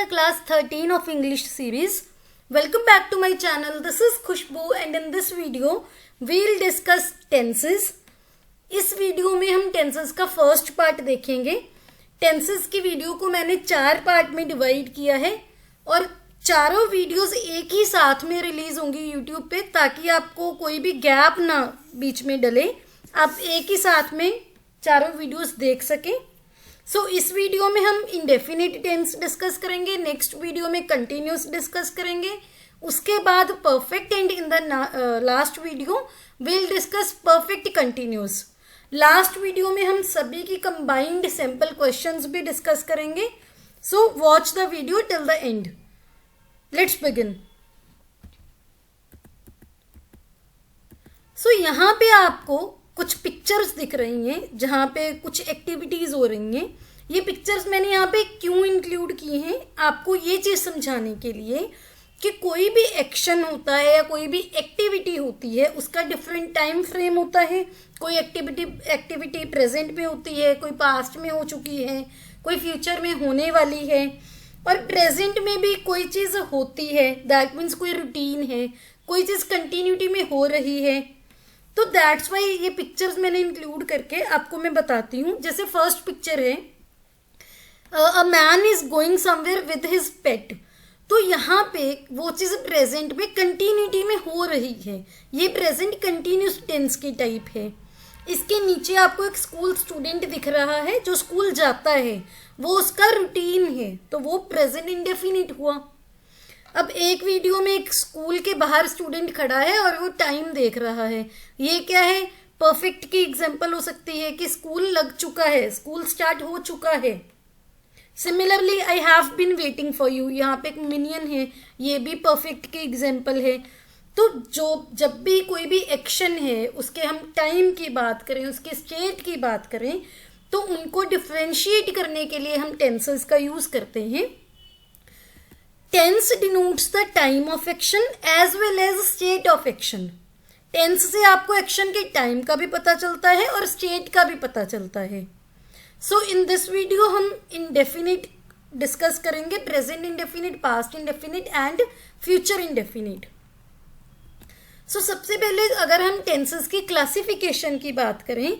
the class 13 of English series. Welcome back to my channel. This is Khushbu and in this video we'll discuss tenses. इस video में हम tenses का first part देखेंगे. Tenses की video को मैंने 4 part में डिवाइड किया है और चारों वीडियोस एक ही साथ में रिलीज होंगी यूट्यूब पे, ताकि आपको कोई भी गैप ना बीच में डले, आप एक ही साथ में चारों वीडियोस देख सकें. सो इस वीडियो में हम इंडेफिनिट टेंस डिस्कस करेंगे, नेक्स्ट वीडियो में कंटिन्यूस डिस्कस करेंगे, उसके बाद perfect and in the last video will discuss perfect continuous. Last video में हम सभी की कंबाइंड सैंपल क्वेश्चंस भी डिस्कस करेंगे. So watch the video till the end. Let's begin. So यहाँ पे आपको कुछ पिक्चर्स दिख रही हैं जहाँ पे कुछ एक्टिविटीज हो रही हैं. ये पिक्चर्स मैंने यहाँ पे क्यों इंक्लूड की हैं, आपको ये चीज़ समझाने के लिए कि कोई भी एक्शन होता है या कोई भी एक्टिविटी होती है उसका डिफरेंट टाइम फ्रेम होता है. कोई एक्टिविटी प्रेजेंट में होती है, कोई पास्ट में हो चुकी है, कोई फ्यूचर में होने वाली है, और प्रेजेंट में भी कोई चीज़ होती है, दैट मीन्स कोई रूटीन है, कोई चीज़ कंटिन्यूटी में हो रही है. तो दैट्स वाई ये पिक्चर्स मैंने इंक्लूड करके आपको मैं बताती हूँ. जैसे फर्स्ट पिक्चर है a man is going somewhere with his pet. तो यहाँ पे वो चीज़ प्रेजेंट में कंटिन्यूटी में हो रही है. ये प्रेजेंट कंटिन्यूस टेंस की टाइप है. इसके नीचे आपको एक स्कूल स्टूडेंट दिख रहा है जो स्कूल जाता है, वो उसका रूटीन है, तो वो प्रेजेंट इंडेफिनिट हुआ. अब एक वीडियो में एक स्कूल के बाहर स्टूडेंट खड़ा है और वो टाइम देख रहा है. ये क्या है, परफेक्ट की एग्जांपल हो सकती है कि स्कूल लग चुका है, स्कूल स्टार्ट हो चुका है. Similarly I have been waiting for you, यहाँ पे एक मिनियन है, ये भी परफेक्ट की एग्जांपल है. तो जब भी कोई भी एक्शन है उसके हम टाइम की बात करें, उसके स्टेट की बात करें, तो उनको डिफ्रेंशिएट करने के लिए हम टेंसेस का यूज करते हैं. Tense denotes the time of action as well as state of action. Tense से आपको एक्शन के टाइम का भी पता चलता है और स्टेट का भी पता चलता है. सो इन दिस वीडियो हम इंडेफिनिट डिस्कस करेंगे, present indefinite, past indefinite and future indefinite. So सबसे पहले अगर हम टेंसेस की क्लासिफिकेशन की बात करें,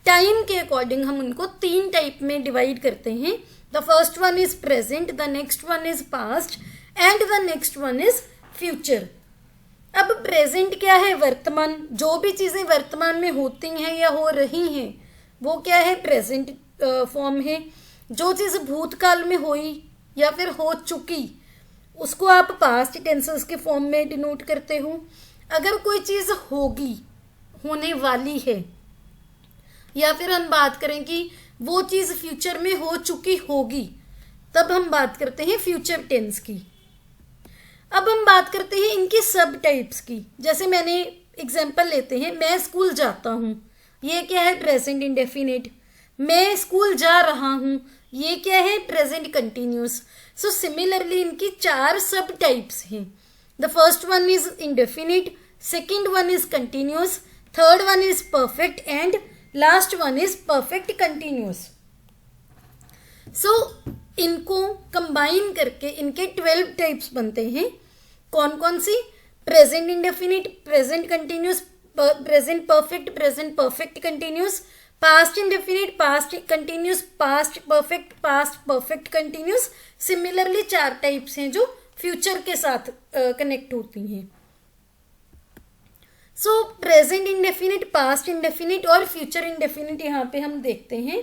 टाइम के अकॉर्डिंग हम उनको 3 टाइप में डिवाइड करते हैं. The first one is present, the next one is past and the next one is future. अब प्रेजेंट क्या है, वर्तमान. जो भी चीज़ें वर्तमान में होती हैं या हो रही हैं वो क्या है, प्रेजेंट फॉर्म है. जो चीज़ भूतकाल में हुई या फिर हो चुकी उसको आप पास्ट टेंसेस के फॉर्म में डिनोट करते हो. अगर कोई चीज़ होगी, होने वाली है, या फिर हम बात करें कि वो चीज़ फ्यूचर में हो चुकी होगी, तब हम बात करते हैं फ्यूचर टेंस की. अब हम बात करते हैं इनकी सब टाइप्स की. जैसे मैंने एग्जांपल लेते हैं, मैं स्कूल जाता हूँ, ये क्या है, प्रेजेंट इंडेफिनिट. मैं स्कूल जा रहा हूँ, ये क्या है, प्रेजेंट कंटिन्यूस. सो सिमिलरली इनकी 4 सब टाइप्स हैं. The first one is indefinite, second one is continuous, third one is perfect and last one is perfect continuous. So इनको कंबाइन करके इनके 12 टाइप्स बनते हैं. कौन कौन सी, present indefinite, present continuous, present perfect, present perfect continuous, past indefinite, past continuous, past perfect, past perfect continuous. Similarly 4 types हैं जो फ्यूचर के साथ कनेक्ट होती हैं. So present indefinite, past indefinite और फ्यूचर इंडेफिनिट यहाँ पे हम देखते हैं.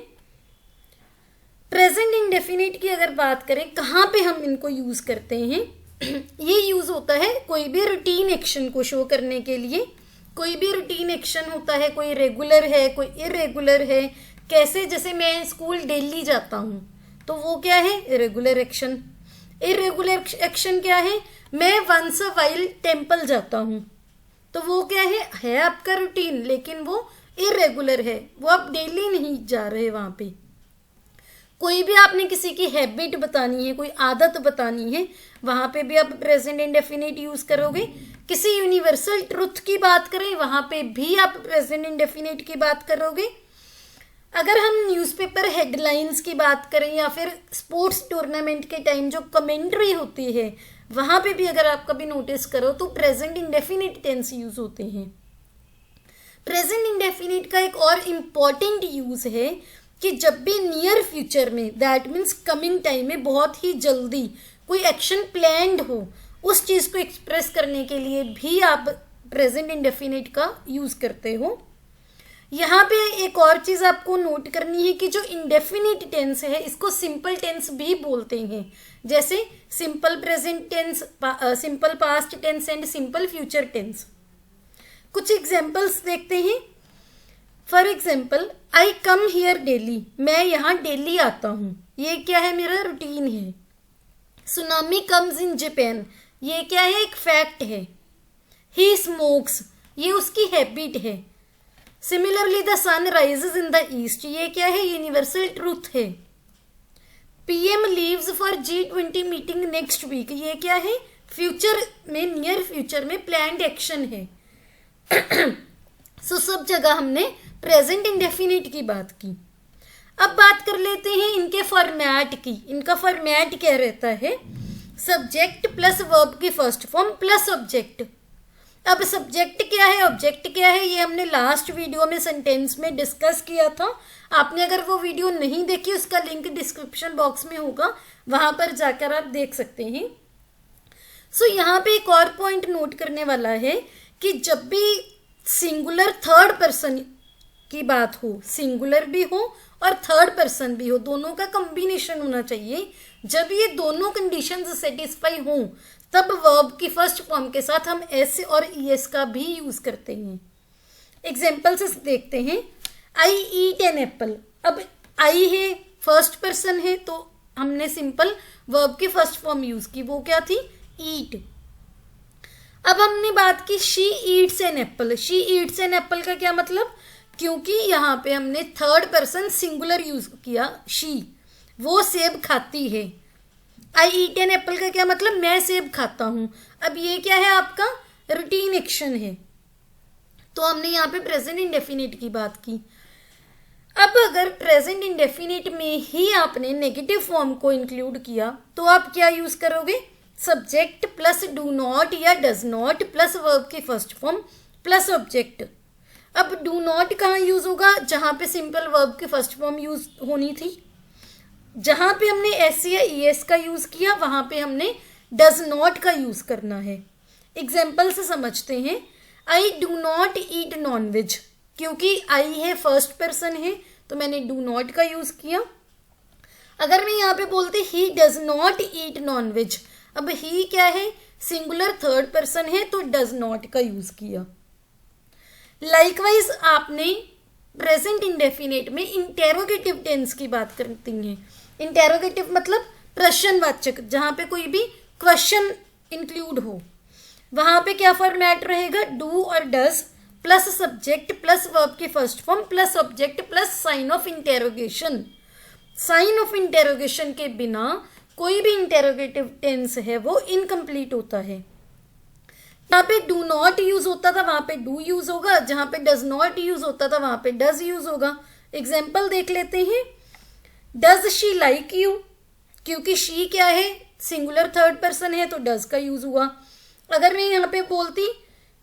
प्रेजेंट इंडेफिनिट की अगर बात करें, कहाँ पे हम इनको यूज करते हैं, ये यूज होता है कोई भी रूटीन एक्शन को शो करने के लिए. कोई भी रूटीन एक्शन होता है, कोई रेगुलर है, कोई इरेगुलर है. कैसे, जैसे मैं स्कूल डेली जाता हूँ, तो वो क्या है, रेगुलर एक्शन. इरेगुलर एक्शन क्या है, मैं वंस अ वाइल टेम्पल जाता हूँ, तो वो क्या है आपका रूटीन, लेकिन वो इरेगुलर है, वो आप डेली नहीं जा रहे वहाँ पे. कोई भी आपने किसी की हैबिट बतानी है, कोई आदत बतानी है, वहाँ पे भी आप प्रेजेंट इंडेफिनिट यूज करोगे. किसी यूनिवर्सल ट्रुथ की बात करें, वहाँ पे भी आप प्रेजेंट इंडेफिनिट की बात करोगे. अगर हम न्यूज़पेपर हेडलाइंस की बात करें या फिर स्पोर्ट्स टूर्नामेंट के टाइम जो कमेंट्री होती है वहाँ पे भी अगर आप कभी नोटिस करो तो प्रेजेंट इंडेफिनिट टेंस यूज होते हैं। प्रेजेंट इंडेफिनिट का एक और इम्पॉर्टेंट यूज है कि जब भी नियर फ्यूचर में, दैट मीन्स कमिंग टाइम में, बहुत ही जल्दी कोई एक्शन प्लान्ड हो, उस चीज़ को एक्सप्रेस करने के लिए भी आप प्रेजेंट इंडेफिनिट का यूज करते हो। यहाँ पे एक और चीज़ आपको नोट करनी है कि जो इंडेफिनिट टेंस है इसको सिंपल टेंस भी बोलते हैं, जैसे simple present tense, simple past tense and simple future tense. कुछ एग्जाम्पल्स देखते हैं। For example, I come here daily, मैं यहाँ डेली आता हूँ, ये क्या है, मेरा रूटीन है। सुनामी कम्स इन जापान, ये क्या है, एक फैक्ट है। ही स्मोक्स, ये उसकी हैबिट है। Similarly the sun rises in the east, ये क्या है, यूनिवर्सल ट्रूथ है। PM leaves for G20 meeting next week, ये क्या है, फ्यूचर में, नियर फ्यूचर में प्लान्ड एक्शन है। सो सब जगह हमने प्रेजेंट इंडेफिनिट की बात की। अब बात कर लेते हैं इनके फॉर्मेट की। इनका फॉर्मेट क्या रहता है, सब्जेक्ट प्लस वर्ब की फर्स्ट फॉर्म प्लस ऑब्जेक्ट। अब सब्जेक्ट क्या है, ऑब्जेक्ट क्या है, ये हमने लास्ट वीडियो में सेंटेंस में डिस्कस किया था। आपने अगर वो वीडियो नहीं देखी उसका लिंक डिस्क्रिप्शन बॉक्स में होगा, वहां पर जाकर आप देख सकते हैं। सो यहाँ पे एक और पॉइंट नोट करने वाला है कि जब भी सिंगुलर थर्ड पर्सन की बात हो, सिंगुलर भी हो और थर्ड पर्सन भी हो, दोनों का कॉम्बिनेशन होना चाहिए। जब ये दोनों कंडीशंस सेटिस्फाई हों तब वर्ब की फर्स्ट फॉर्म के साथ हम एस और ईएस का भी यूज करते हैं। एग्जाम्पल्स देखते हैं। आई ईट एन एप्पल, अब आई है, फर्स्ट पर्सन है, तो हमने सिंपल वर्ब की फर्स्ट फॉर्म यूज की, वो क्या थी, ईट। अब हमने बात की she eats an apple. She eats an apple का क्या मतलब, क्योंकि यहाँ पे हमने थर्ड पर्सन सिंगुलर यूज किया, शी, वो सेब खाती है। आई ईट एन एप्पल का क्या मतलब, मैं सेब खाता हूं। अब ये क्या है, आपका रूटीन एक्शन है, तो हमने यहाँ पे प्रेजेंट इंडेफिनिट की बात की। अब अगर प्रेजेंट इंडेफिनिट में ही आपने नेगेटिव फॉर्म को इंक्लूड किया तो आप क्या यूज करोगे, सब्जेक्ट प्लस डू नॉट या डज नॉट प्लस वर्ब की फर्स्ट फॉर्म प्लस ऑब्जेक्ट। अब डू नॉट कहाँ यूज होगा, जहां पे सिंपल वर्ब की फर्स्ट फॉर्म यूज होनी थी। जहां पे हमने एस या ईएस का यूज किया वहां पे हमने डज नॉट का यूज करना है। एग्जाम्पल से समझते हैं। I do not eat non veg, क्योंकि आई है, फर्स्ट पर्सन है, तो मैंने डू नॉट का यूज किया। अगर मैं यहाँ पे बोलते he does not eat non veg, अब ही क्या है, सिंगुलर थर्ड पर्सन है, तो डज नॉट का यूज किया। लाइकवाइज आपने प्रेजेंट इंडेफिनिट में इंटेरोगेटिव टेंस की बात करती हैं। इंटेरोगेटिव मतलब प्रश्नवाचक, जहां पे कोई भी क्वेश्चन इंक्लूड हो, वहां पे क्या फॉर्मेट रहेगा, डू और does plus subject plus verb की first form plus object plus sign of interrogation. Sign of interrogation के बिना कोई भी इंटेरोगेटिव टेंस है वो इनकम्प्लीट होता है। जहाँ पे डू नॉट यूज होता था वहां पे डू यूज होगा, जहां पे डज नॉट यूज होता था वहां पे डज यूज होगा। एग्जाम्पल देख लेते हैं। डज शी लाइक यू, क्योंकि शी क्या है, सिंगुलर थर्ड पर्सन है, तो डज का यूज हुआ। अगर मैं यहाँ पे बोलती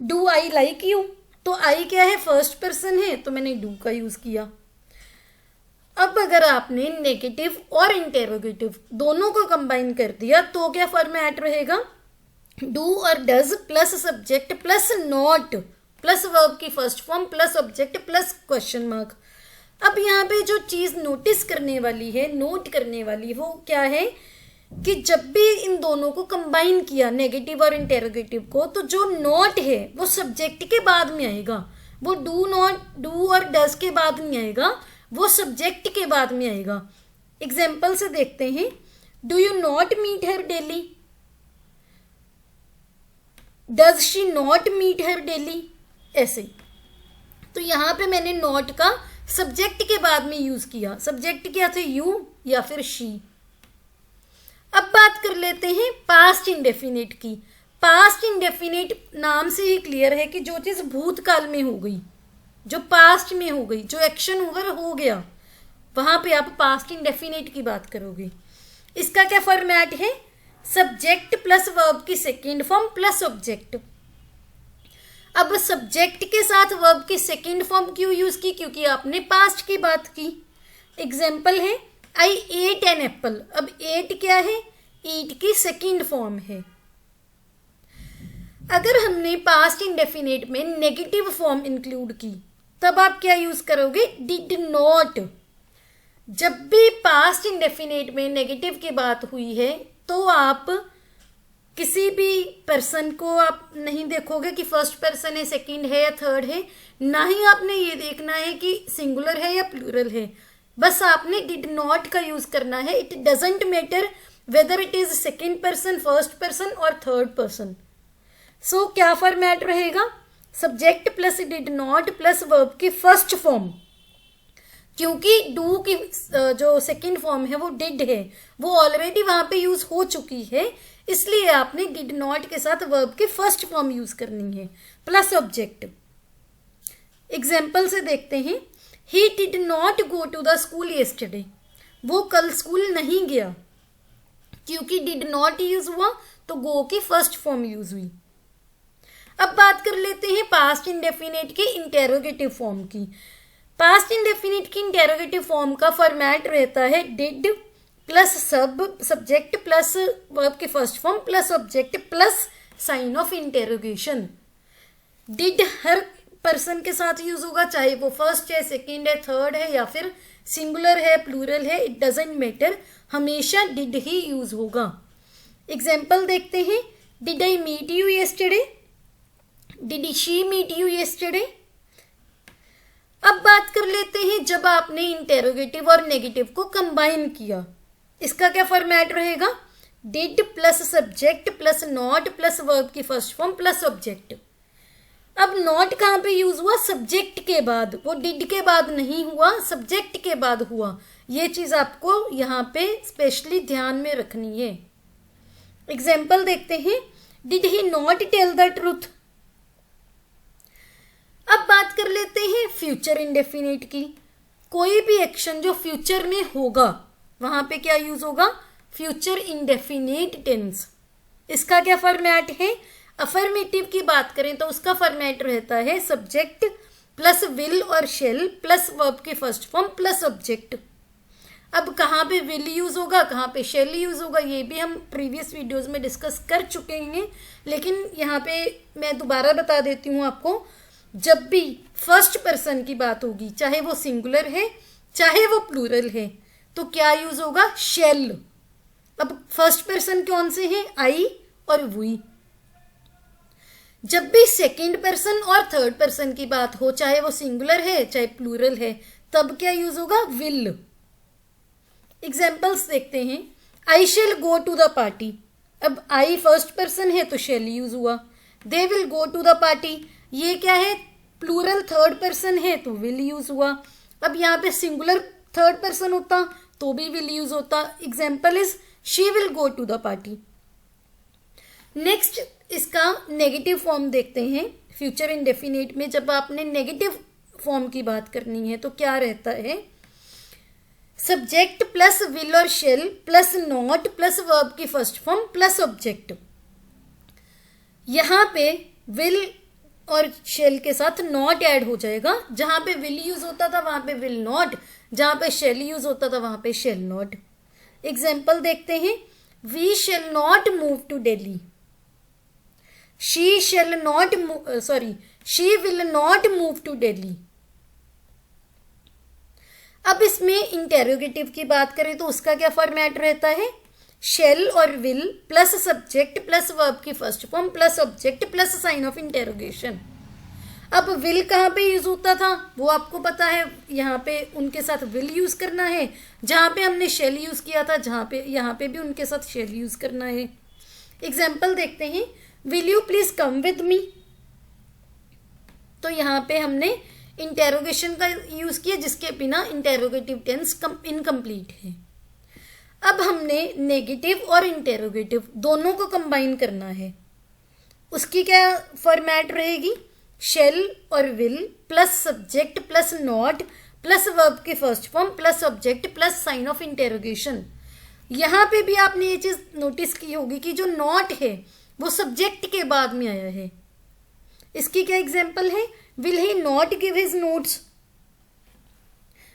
डू आई लाइक यू, तो आई क्या है, फर्स्ट पर्सन है, तो मैंने डू का यूज किया। अब अगर आपने नेगेटिव और इंटेरोगेटिव दोनों को कंबाइन कर दिया तो क्या फॉर्मेट रहेगा, डू और does plus subject plus not plus verb की first form plus object plus question mark. अब यहाँ पे जो चीज नोटिस करने वाली है, नोट करने वाली, वो क्या है कि जब भी इन दोनों को कंबाइन किया, नेगेटिव और इंटेरोगेटिव को, तो जो नॉट है वो सब्जेक्ट के बाद में आएगा, वो डू और डज के बाद नहीं आएगा, वो सब्जेक्ट के बाद में आएगा। एग्जाम्पल से देखते हैं। Do you not meet her daily, does she not meet her daily, ऐसे। तो यहां पे मैंने नॉट का सब्जेक्ट के बाद में यूज किया। सब्जेक्ट क्या थे, यू या फिर शी। अब बात कर लेते हैं पास्ट इंडेफिनिट की। पास्ट इंडेफिनिट नाम से ही क्लियर है कि जो चीज भूतकाल में हो गई, जो पास्ट में हो गई, जो एक्शन ओवर हो गया, वहां पे आप पास्ट इंडेफिनिट की बात करोगे। इसका क्या फॉर्मेट है? सब्जेक्ट प्लस वर्ब की सेकेंड फॉर्म प्लस ऑब्जेक्ट। अब सब्जेक्ट के साथ वर्ब की सेकेंड फॉर्म क्यों यूज की? क्योंकि आपने पास्ट की बात की। एग्जाम्पल है आई एट एन एप्पल। अब एट क्या है? ईट की सेकेंड फॉर्म है। अगर हमने पास्ट इंडेफिनिट में नेगेटिव फॉर्म इंक्लूड की तब आप क्या यूज करोगे? Did not. जब भी पास्ट इंडेफिनिट में नेगेटिव की बात हुई है तो आप किसी भी पर्सन को आप नहीं देखोगे कि फर्स्ट पर्सन है, सेकंड है या थर्ड है। ना ही आपने ये देखना है कि सिंगुलर है या प्लूरल है। बस आपने डिड नॉट का यूज करना है। It doesn't matter whether it is second person, first person और थर्ड पर्सन। सो क्या फॉर्मेट रहेगा? Subject plus did not plus verb की फर्स्ट फॉर्म। क्योंकि डू की जो सेकेंड फॉर्म है वो डिड है, वो ऑलरेडी वहां पे यूज हो चुकी है, इसलिए आपने डिड नॉट के साथ वर्ब की फर्स्ट फॉर्म यूज करनी है प्लस ऑब्जेक्ट। एग्जाम्पल से देखते हैं। He did not go to the school yesterday. वो कल स्कूल नहीं गया। क्योंकि डिड नॉट यूज हुआ तो गो की फर्स्ट फॉर्म यूज हुई। अब बात कर लेते हैं पास्ट इंडेफिनिट की इंटेरोगेटिव फॉर्म की। पास्ट इंडेफिनिट की इंटेरोगेटिव फॉर्म का फॉर्मेट रहता है did plus subject plus verb की first form plus object plus sign of interrogation. Did हर पर्सन के साथ यूज होगा, चाहे वो फर्स्ट है, सेकेंड है, थर्ड है या फिर सिंगुलर है, प्लूरल है, इट डजेंट मैटर, हमेशा डिड ही यूज होगा। एग्जाम्पल देखते हैं। Did I meet you yesterday? Did she meet you yesterday? अब बात कर लेते हैं जब आपने इंटेरोगेटिव और नेगेटिव को कंबाइन किया, इसका क्या फॉर्मेट रहेगा? Did plus subject plus not plus verb की फर्स्ट फॉर्म प्लस ऑब्जेक्ट। अब नॉट कहाँ पे यूज हुआ? सब्जेक्ट के बाद। वो डिड के बाद नहीं हुआ, सब्जेक्ट के बाद हुआ। ये चीज आपको यहाँ पे स्पेशली ध्यान में रखनी है। एग्जाम्पल देखते हैं। Did he not tell the truth? अब बात कर लेते हैं फ्यूचर इंडेफिनिट की। कोई भी एक्शन जो फ्यूचर में होगा वहां पे क्या यूज होगा? Future indefinite tense. इसका क्या फॉर्मेट है? अफर्मेटिव की बात करें तो उसका फॉर्मेट रहता है सब्जेक्ट प्लस विल और शेल प्लस वर्ब की फर्स्ट फॉर्म प्लस ऑब्जेक्ट। अब कहाँ पे विल यूज होगा, कहाँ पे शेल यूज होगा, ये भी हम प्रीवियस वीडियोस में डिस्कस कर चुके हैं, लेकिन यहाँ पे मैं दोबारा बता देती हूँ आपको। जब भी फर्स्ट पर्सन की बात होगी, चाहे वो सिंगुलर है चाहे वो प्लूरल है, तो क्या यूज होगा? शेल। अब फर्स्ट पर्सन कौन से हैं? आई और वी। जब भी सेकेंड पर्सन और थर्ड पर्सन की बात हो, चाहे वो सिंगुलर है चाहे प्लूरल है, तब क्या यूज होगा? विल। एग्जाम्पल्स देखते हैं। I shall go to the party. अब आई फर्स्ट पर्सन है तो शेल यूज हुआ। They will go to the party, ये क्या है? प्लूरल थर्ड पर्सन है तो विल यूज हुआ। अब यहाँ पे सिंगुलर थर्ड पर्सन होता तो भी विल यूज होता। Example is she will go to the party. Next इसका नेगेटिव फॉर्म देखते हैं। फ्यूचर इंडेफिनिट में जब आपने नेगेटिव फॉर्म की बात करनी है तो क्या रहता है? सब्जेक्ट प्लस विल और shell plus not plus verb की फर्स्ट फॉर्म प्लस ऑब्जेक्ट। यहाँ पे विल और शेल के साथ नॉट ऐड हो जाएगा। जहां पे विल यूज होता था वहां पे विल नॉट, जहां पे शेल यूज होता था वहां पे शेल नॉट। एग्जाम्पल देखते हैं। We shall not move to Delhi. She shall not she will not move to Delhi. अब इसमें इंटेरोगेटिव की बात करें तो उसका क्या फॉर्मेट रहता है? शेल और will plus subject plus verb की first form plus object plus sign of interrogation. अब विल कहाँ पे यूज होता था वो आपको पता है, यहाँ पे उनके साथ विल यूज करना है। जहाँ पे हमने शेल यूज किया था यहाँ पे भी उनके साथ शेल यूज करना है। एग्जाम्पल देखते हैं। Will you please come with me? तो यहाँ पे हमने इंटेरोगेशन का यूज किया जिसके बिना इंटेरोगेटिव टेंस इनकम्प्लीट है। अब हमने नेगेटिव और इंटेरोगेटिव दोनों को कंबाइन करना है। उसकी क्या फॉर्मेट रहेगी? शेल और will plus subject plus not plus verb की first form plus object plus sign of interrogation. यहाँ पे भी आपने ये चीज नोटिस की होगी कि जो नॉट है वो सब्जेक्ट के बाद में आया है। इसकी क्या एग्जाम्पल है, will he not give his notes.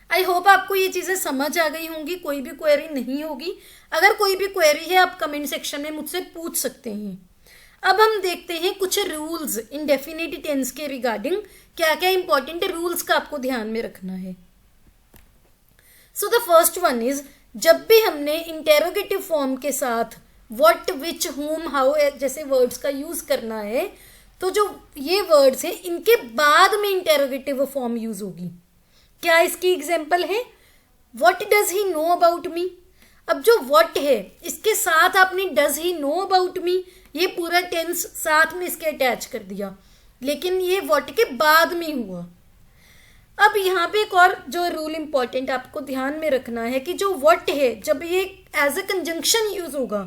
I hope आपको ये चीजें समझ आ गई होंगी, कोई भी क्वेरी नहीं होगी। अगर कोई भी क्वेरी है आप कमेंट सेक्शन में मुझसे पूछ सकते हैं। अब हम देखते हैं कुछ रूल्स इंडेफिनिट टेंस के रिगार्डिंग, क्या क्या इंपॉर्टेंट रूल्स का आपको ध्यान में रखना है। So the first one is, जब भी हमने इंटेरोगेटिव फॉर्म के साथ व्हाट, विच, हुम, हाउ जैसे वर्ड्स का यूज करना है, तो जो ये वर्ड्स हैं इनके बाद में इंटेरोगेटिव फॉर्म यूज होगी। क्या इसकी एग्जाम्पल है, what does he know about me. अब जो व्हाट है इसके साथ आपने does he know about me, ये पूरा टेंस साथ में इसके अटैच कर दिया, लेकिन ये व्हाट के बाद में हुआ। अब यहाँ पे एक और जो रूल इंपॉर्टेंट आपको ध्यान में रखना है कि जो व्हाट है जब ये एज अ कंजंक्शन यूज होगा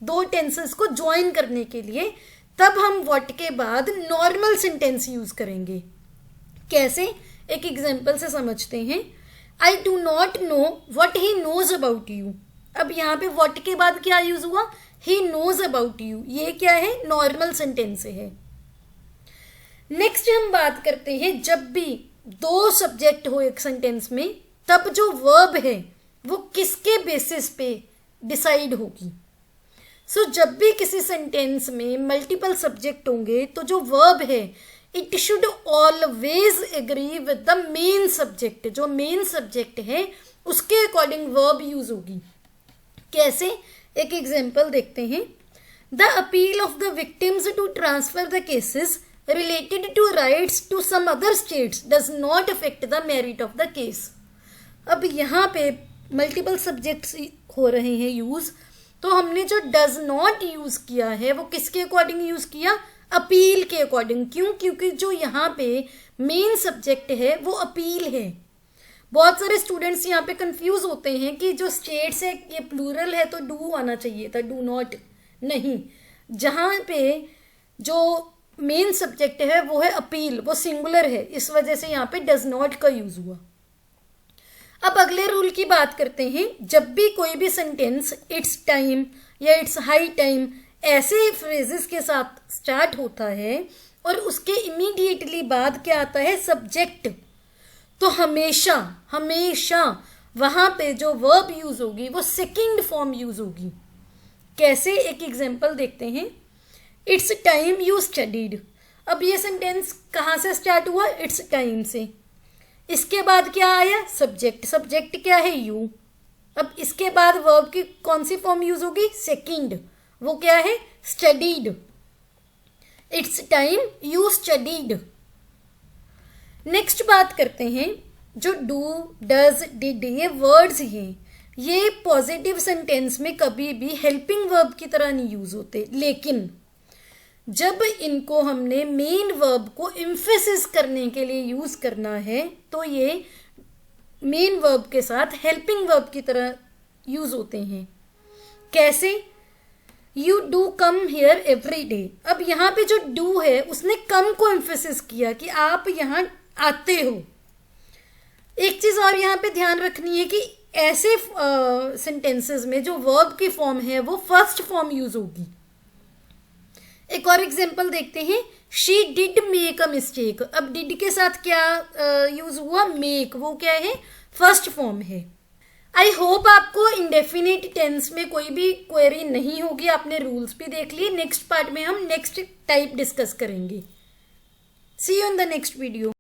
दो टेंसेस को ज्वाइन करने के लिए, तब हम व्हाट के बाद नॉर्मल सेंटेंस यूज करेंगे। कैसे, एक एग्जाम्पल से समझते हैं। I do not know what he knows about you. अब यहाँ पे व्हाट के बाद क्या यूज हुआ, ही नोज अबाउट यू। ये क्या है, नॉर्मल सेंटेंस है। नेक्स्ट हम बात करते हैं, जब भी दो सब्जेक्ट हो एक सेंटेंस में, तब जो वर्ब है वो किसके बेसिस पे डिसाइड होगी। सो जब भी किसी सेंटेंस में मल्टीपल सब्जेक्ट होंगे तो जो वर्ब है it should always agree with the main subject. जो मेन सब्जेक्ट है उसके अकॉर्डिंग वर्ब यूज होगी। कैसे, एक एग्जाम्पल देखते हैं। The appeal of the victims to transfer the cases related to rights to some other states does not affect the merit of the case। अब यहाँ पे मल्टीपल सब्जेक्ट्स हो रहे हैं यूज, तो हमने जो डज नॉट यूज किया है वो किसके अकॉर्डिंग यूज किया, अपील के अकॉर्डिंग। क्यों, क्योंकि जो यहाँ पे मेन सब्जेक्ट है वो अपील है। बहुत सारे स्टूडेंट्स यहाँ पे कंफ्यूज होते हैं कि जो स्टेट्स है ये प्लूरल है तो डू आना चाहिए था, डू नॉट नहीं। जहाँ पे जो मेन सब्जेक्ट है वो है अपील, वो सिंगुलर है, इस वजह से यहाँ पे डज नॉट का यूज हुआ। अब अगले रूल की बात करते हैं। जब भी कोई भी सेंटेंस इट्स टाइम या इट्स हाई टाइम ऐसे फ्रेजेस के साथ स्टार्ट होता है और उसके इमीडिएटली बाद क्या आता है, सब्जेक्ट, तो हमेशा हमेशा वहां पे जो वर्ब यूज होगी वो सेकंड फॉर्म यूज होगी। कैसे, एक एग्जांपल देखते हैं। It's time you studied. अब ये सेंटेंस कहाँ से स्टार्ट हुआ, इट्स टाइम से। इसके बाद क्या आया, सब्जेक्ट। सब्जेक्ट क्या है, यू। अब इसके बाद वर्ब की कौन सी फॉर्म यूज होगी, सेकंड, वो क्या है, studied. It's time you studied. Next बात करते हैं, जो डू, डज, डिड ये वर्ड्स हैं, ये पॉजिटिव सेंटेंस में कभी भी हेल्पिंग वर्ब की तरह नहीं यूज होते, लेकिन जब इनको हमने मेन वर्ब को एम्फेसिस करने के लिए यूज करना है तो ये मेन वर्ब के साथ हेल्पिंग वर्ब की तरह यूज होते हैं। कैसे, you do come here every day. अब यहाँ पे जो डू है उसने कम को एम्फेसिस किया कि आप यहाँ आते हो। एक चीज और यहाँ पे ध्यान रखनी है कि ऐसे सेंटेंसेस में जो वर्ब की फॉर्म है वो फर्स्ट फॉर्म यूज होगी। एक और एग्जांपल देखते हैं। She did make a mistake. अब डिड के साथ क्या यूज हुआ, मेक, वो क्या है, फर्स्ट फॉर्म है। आई होप आपको इंडेफिनिट टेंस में कोई भी क्वेरी नहीं होगी, आपने रूल्स भी देख लिए। नेक्स्ट पार्ट में हम नेक्स्ट टाइप डिस्कस करेंगे। See you in the next video.